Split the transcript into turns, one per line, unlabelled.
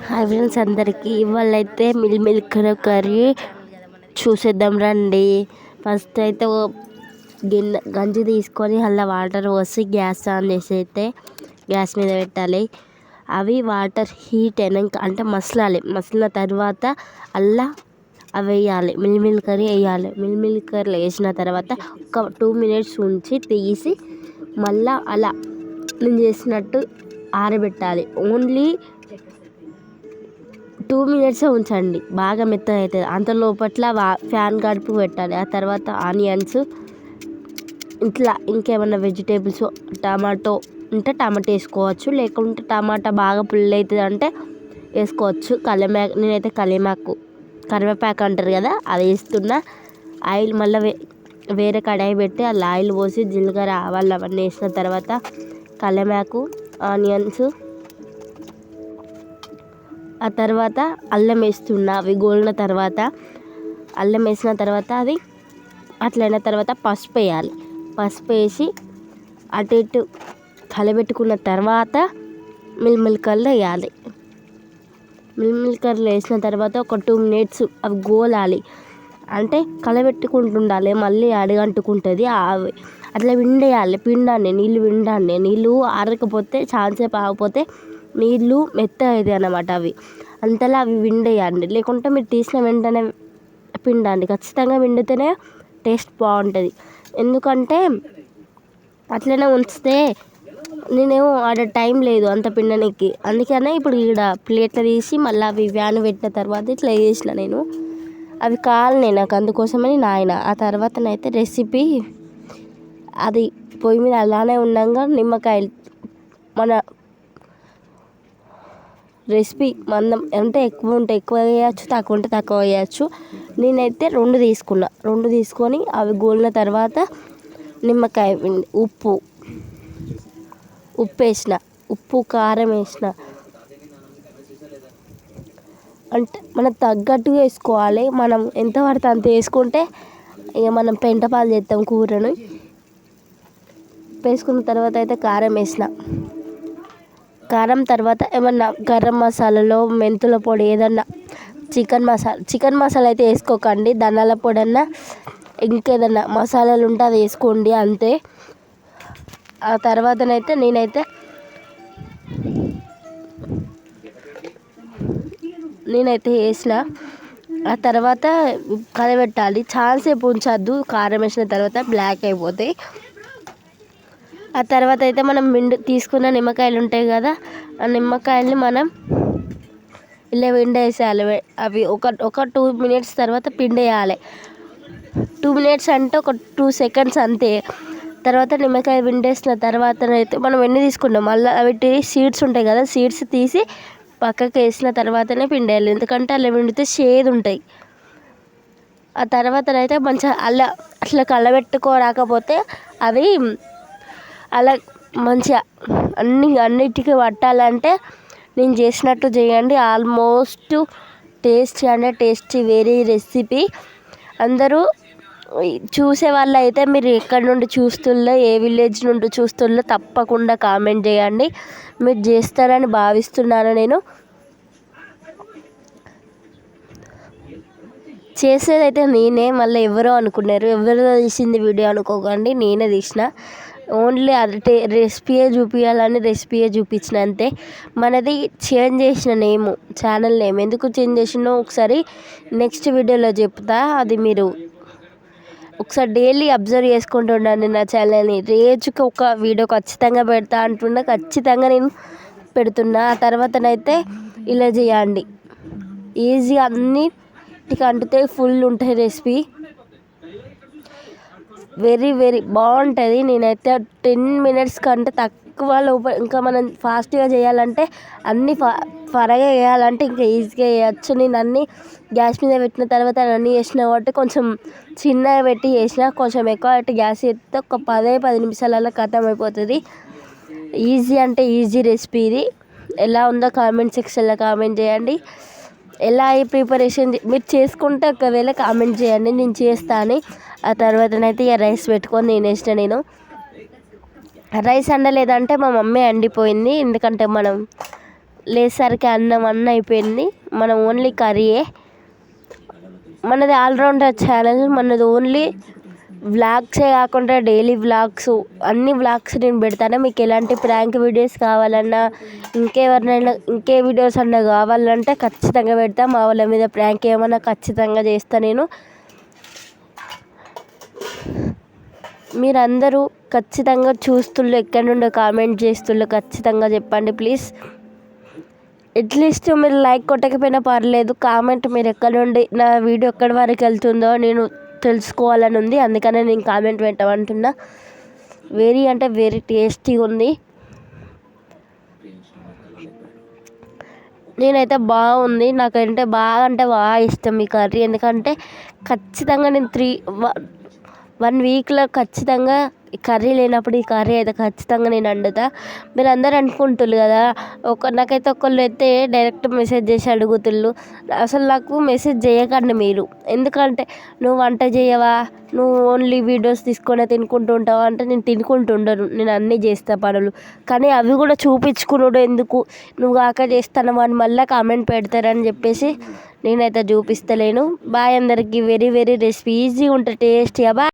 Hi friends అందరికీ ఇవాళైతే milk curry చూసేద్దాం రండి. ఫస్ట్ అయితే గంజి తీసుకొని అలా వాటర్ పోసి గ్యాస్ ఆన్ చేసి అయితే గ్యాస్ మీద పెట్టాలి. అవి వాటర్ హీట్ అయినాక అంటే మసలిన తర్వాత అలా అవి వేయాలి. మిల్ కర్రీ వేయాలి. మిల్ కర్రీ వేసిన తర్వాత ఒక 2 minutes ఉంచి తీసి మళ్ళీ అలా నేను చేసినట్టు ఆరబెట్టాలి. ఓన్లీ 2 minutes ఉంచండి, బాగా మెత్తగా అవుతుంది. అంత లోపట్ల ఫ్యాన్ కడుపు పెట్టాలి. ఆ తర్వాత ఆనియన్స్ ఇట్లా ఇంకేమైనా వెజిటేబుల్స్ టమాటో ఉంటే టమాటో వేసుకోవచ్చు, లేకుంటే టమాటా బాగా పుల్ల అవుతుంది అంటే వేసుకోవచ్చు. నేనైతే కరివేపాకు అంటారు కదా అది వేస్తున్నా. ఆయిల్ మళ్ళీ వేరే కడాయి పెట్టి అలా ఆయిల్ పోసి జీలకర్ర ఆవాలు అవన్నీ వేసిన తర్వాత కరివేపాకు ఆనియన్స్ ఆ తర్వాత అల్లం వేస్తున్నా. అవి గోలిన తర్వాత అల్లం వేసిన తర్వాత అది అట్లయిన తర్వాత పసుపు వేయాలి. పసుపు వేసి అటు ఇటు కలబెట్టుకున్న తర్వాత మిల్కర్లు వేయాలి. మిల్కర్లు వేసిన తర్వాత ఒక 2 minutes అవి గోలాలి. అంటే కలబెట్టుకుంటుండాలి, మళ్ళీ అడుగంటుకుంటుంది. అట్లా పిండాలి, నీళ్ళు ఆరకపోతే చాలాసేపు ఆగకపోతే నీళ్ళు మెత్తగా అవుతాయి అన్నమాట. అంతలా అవి విండేయండి, లేకుంటే మీరు తీసిన వెంటనే పిండండి. ఖచ్చితంగా పిండితేనే టేస్ట్ బాగుంటుంది. ఎందుకంటే అట్లనే ఉంచితే నేనేమో ఆడ టైం లేదు అంత పిండడానికి, అందుకనే ఇప్పుడు ఈడ ప్లేట్లో తీసి మళ్ళీ అవి వ్యాన్ పెట్టిన తర్వాత ఇట్లా వేసిన నేను. అవి కాలినాయి నాకు, అందుకోసమని ఆ తర్వాతనైతే రెసిపీ అది పొయ్యి మీద అలానే ఉండగా నిమ్మకాయలు మన రెసిపీ మందం అంటే ఎక్కువ ఉంటే ఎక్కువ వేయచ్చు, తక్కువ ఉంటే తక్కువ వేయచ్చు. నేనైతే 2 తీసుకొని అవి గోలిన తర్వాత నిమ్మకాయ పిండి ఉప్పు వేసిన, కారం వేసిన. అంటే మనకు తగ్గట్టుగా వేసుకోవాలి. మనం ఎంత పడితే అంత వేసుకుంటే ఇక మనం పెంటపాలు చేస్తాం కూరను. వేసుకున్న తర్వాత అయితే కారం తర్వాత ఏమన్నా గరం మసాలాలో మెంతుల పొడి ఏదన్నా చికెన్ మసాలా అయితే వేసుకోకండి. ధనియాల పొడి అన్నా ఇంకేదన్నా మసాలాలు ఉంటే అది వేసుకోండి అంతే. ఆ తర్వాతనైతే నేనైతే వేసిన. ఆ తర్వాత కలబెట్టాలి, చాలాసేపు ఉంచొద్దు. కారం వేసిన తర్వాత బ్లాక్ అయిపోతాయి. ఆ తర్వాత అయితే మనం తీసుకున్న నిమ్మకాయలు ఉంటాయి కదా, ఆ నిమ్మకాయల్ని మనం ఇలా పిండేసేయాలి. అవి ఒక 2 minutes తర్వాత పిండేయాలి. 2 minutes అంటే ఒక 2 seconds అంతే. తర్వాత నిమ్మకాయ పిండేసిన తర్వాతనైతే మనం ఎన్ని తీసుకున్నాం మళ్ళీ అవి సీడ్స్ ఉంటాయి కదా, సీడ్స్ తీసి పక్కకు వేసిన తర్వాతనే పిండేయాలి. ఎందుకంటే అలా పిండితే చేదు ఉంటాయి. ఆ తర్వాతనైతే మంచిగా అట్లా కలబెట్టుకోరాకపోతే అవి అలా మంచిగా అన్నిటికీ పట్టాలంటే నేను చేసినట్టు చేయండి. ఆల్మోస్ట్ టేస్టీ వేరే రెసిపీ. అందరూ చూసే వాళ్ళు అయితే మీరు ఎక్కడి నుండి చూస్తుల్లో, ఏ విలేజ్ నుండి చూస్తుల్లో తప్పకుండా కామెంట్ చేయండి. మీరు చేస్తారని భావిస్తున్నాను. నేను చేసేదైతే నేనే, మళ్ళీ ఎవరో అనుకున్నారు. ఎవరో తీసింది వీడియో అనుకోకండి, నేనే తీసిన. ఓన్లీ అది రెసిపీయే చూపించిన అంతే. మనది చేంజ్ చేసిన ఛానల్ నేమ్ ఎందుకు చేంజ్ చేసినో ఒకసారి నెక్స్ట్ వీడియోలో చెప్తా. అది మీరు ఒకసారి డైలీ అబ్జర్వ్ చేసుకుంటూ ఉండండి నా ఛానల్ని. రోజుకి ఒక వీడియో ఖచ్చితంగా పెడతా అంటున్నా, ఖచ్చితంగా నేను పెడుతున్నా. ఆ తర్వాతనైతే ఇలా చేయండి, ఈజీ అన్నిటికి అంటుతాయి, ఫుల్ ఉంటాయి రెసిపీ. వెరీ బాగుంటుంది. నేనైతే 10 minutes కంటే తక్కువ లోపల, ఇంకా మనం ఫాస్ట్గా చేయాలంటే అన్నీ త్వరగా వేయాలంటే ఇంకా ఈజీగా వేయచ్చు. నేను అన్నీ గ్యాస్ మీద పెట్టిన తర్వాత అన్నీ వేసిన కాబట్టి కొంచెం చిన్నగా పెట్టి చేసిన. కొంచెం ఎక్కువ పెట్టి గ్యాస్ చేస్తే ఒక 10 నిమిషాలలో ఖతం అయిపోతుంది. ఈజీ అంటే ఈజీ రెసిపీ ఇది. ఎలా ఉందో కామెంట్ సెక్షన్లో కామెంట్ చేయండి. ఎలా ప్రిపరేషన్ మీరు చేసుకుంటే ఒకవేళ కామెంట్ చేయండి, నేను చేస్తాను. ఆ తర్వాతనైతే ఇక రైస్ పెట్టుకొని నేను రైస్ వండలేదంటే మా మమ్మీ వండిపోయింది. ఎందుకంటే మనం లేసరికి అన్నం అయిపోయింది. మనం ఓన్లీ కర్రీయే. మనది ఆల్రౌండర్ ఛానల్. మనది ఓన్లీ వ్లాగ్సే కాకుండా డైలీ వ్లాగ్స్, అన్ని వ్లాగ్స్ నేను పెడతాను. మీకు ఎలాంటి ప్రాంక్ వీడియోస్ కావాలన్నా, ఇంకే వీడియోస్ అన్నా కావాలంటే ఖచ్చితంగా పెడతా. మా వాళ్ళ మీద ప్రాంక్ ఏమన్నా ఖచ్చితంగా చేస్తా నేను. మీరందరూ ఖచ్చితంగా చూస్తుళ్ళు, ఎక్కడి నుండో కామెంట్ చేస్తుళ్ళు, ఖచ్చితంగా చెప్పండి ప్లీజ్. అట్లీస్ట్ మీరు లైక్ కొట్టకపోయినా పర్లేదు, కామెంట్ మీరు ఎక్కడి నుండి నా వీడియో ఎక్కడి వరకు వెళ్తుందో నేను తెలుసుకోవాలని ఉంది. అందుకనే నేను కామెంట్ పెట్టమంటున్నా. వెరీ అంటే వెరీ టేస్టీగా ఉంది. నేనైతే బాగుంది. నాకంటే బాగా ఇష్టం ఈ కర్రీ. ఎందుకంటే ఖచ్చితంగా నేను 1 వీక్లో ఖచ్చితంగా కర్రీ లేనప్పుడు ఈ కర్రీ అయితే ఖచ్చితంగా నేను వండుతా. మీరు అందరూ అనుకుంటున్నారు కదా, నాకైతే ఒకళ్ళు అయితే డైరెక్ట్ మెసేజ్ చేసి అడుగుతుళ్ళు. అసలు నాకు మెసేజ్ చేయకండి మీరు. ఎందుకంటే నువ్వు వంట చేయవా, నువ్వు ఓన్లీ వీడియోస్ తీసుకొని తినుకుంటూ ఉంటావా అంటే, నేను తినుకుంటూ ఉండను, నేను అన్నీ చేస్తా పనులు. కానీ అవి కూడా చూపించుకున్నాడు ఎందుకు, నువ్వు కాక చేస్తాను అని మళ్ళీ కామెంట్ పెడతారని చెప్పేసి నేనైతే చూపిస్తలేను. బాయ్ అందరికీ. వెరీ వెరీ రెసిపీ ఈజీ ఉంటుంది, టేస్టీగా. బాయ్.